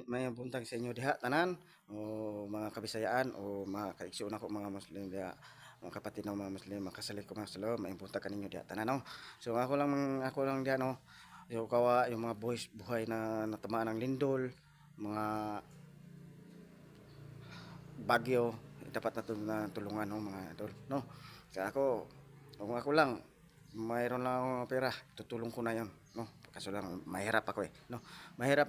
mayong buntag sa inyo diha tanan o mga Kabisayaan o mga kaigsoon ako mga Muslim diha, mga kapatid ng mga Muslim, makasalig ko mga salo, mayong buntag kaninyo diha tanan no. So ako lang diha no, yung mga buhay na natamaan ng lindol, mga bagyo, dapat na tulungan no mga idol no. Kaya kung ako lang, mayroon lang akong pera, tutulong ko na yon no. Kaso lang mahirap ako no. Mahirap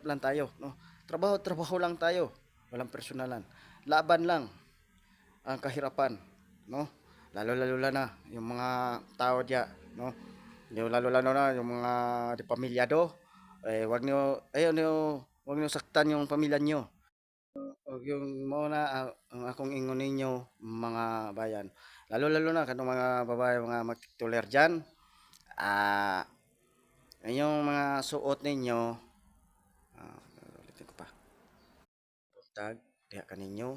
lang tayo no. Trabaho lang tayo, walang personalan. Laban lang ang kahirapan no. Lalo-lalo na yung mga tao diya no. Yung lalo-lalo na yung mga di pamilyado, wag niyo saktan yung pamilya niyo. O yung mao ang akong ingon ninyo mga bayan. Lalo-lalo na kanong mga babae mga magtituler diyan, ah, inyong mga suot ninyo, ulitin ko pa, buntag diha kaninyo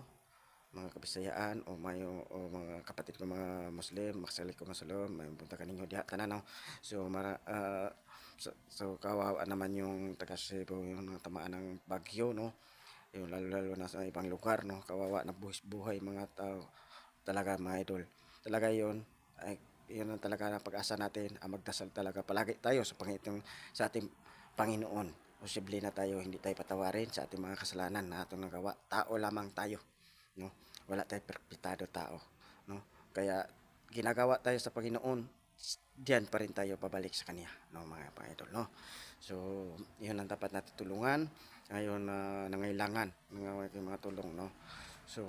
mga Kabisayaan o mga kapatid ko mga Muslim, makasalik ko masulom, may buntag kaninyo diha tanan no. So kawawa naman yung taga Cebu yung natamaan ng bagyo no. Yung lalo-lalo na sa ibang lugar no, kawawa na buhay mga tao talaga mga idol. Talaga yon ay yun ang talaga ang pag-asa natin, ang magdasal talaga palagi tayo sa ating Panginoon. Posible na tayo hindi tayo patawarin sa ating mga kasalanan na atong nagawa. Tao lamang tayo, no? Wala tayong perpektado tao, no? Kaya ginagawa tayo sa Panginoon, diyan pa rin tayo pabalik sa kanya, no mga idol, no? So, yun ang dapat natin tulungan ngayon na nangailangan mga tulong no. So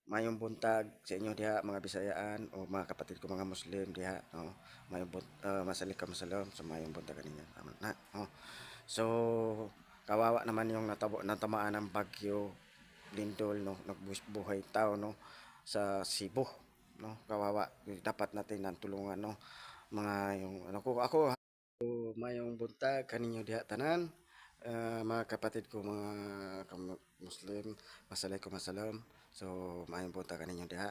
mayong buntag sa inyo diha mga Bisayaan o mga kapatid ko mga Muslim diha no. Masalik ka masalam sa mayong buntag kaninyo tama na no. So kawawa naman yung natamaan ng bagyo lindol no, nagbuhay tao no sa Cebu no. Kawawa, dapat natin nang tulungan no mga yung ako mayong buntag kaninyo diha tanan. Mga kapatid ko mga Muslim, Assalamualaikum masalam. So maayong buntag kaninyo diha.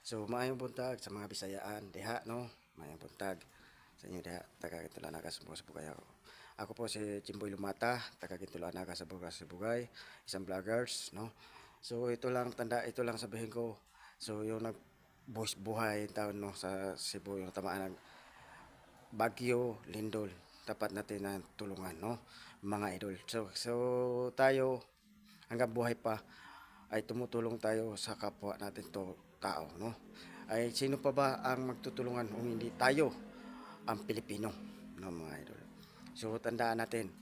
So maayong buntag sa mga Bisayaan diha no. Maayong buntag sa inyo diha taga Kitulanaga sa Bugay ako. Ako po si Jimboy Lumata, taga Kitulanaga sa Bugay, isang vloggers no. So ito lang sabihin ko. So yung buhay taon no sa Cebu yung tamaan ng bagyo, lindol, dapat natin na tulungan no mga idol. So tayo hanggang buhay pa ay tumutulong tayo sa kapwa natin tao no. Ay sino pa ba ang magtutulungan kung hindi tayo ang Pilipino no mga idol. So tandaan natin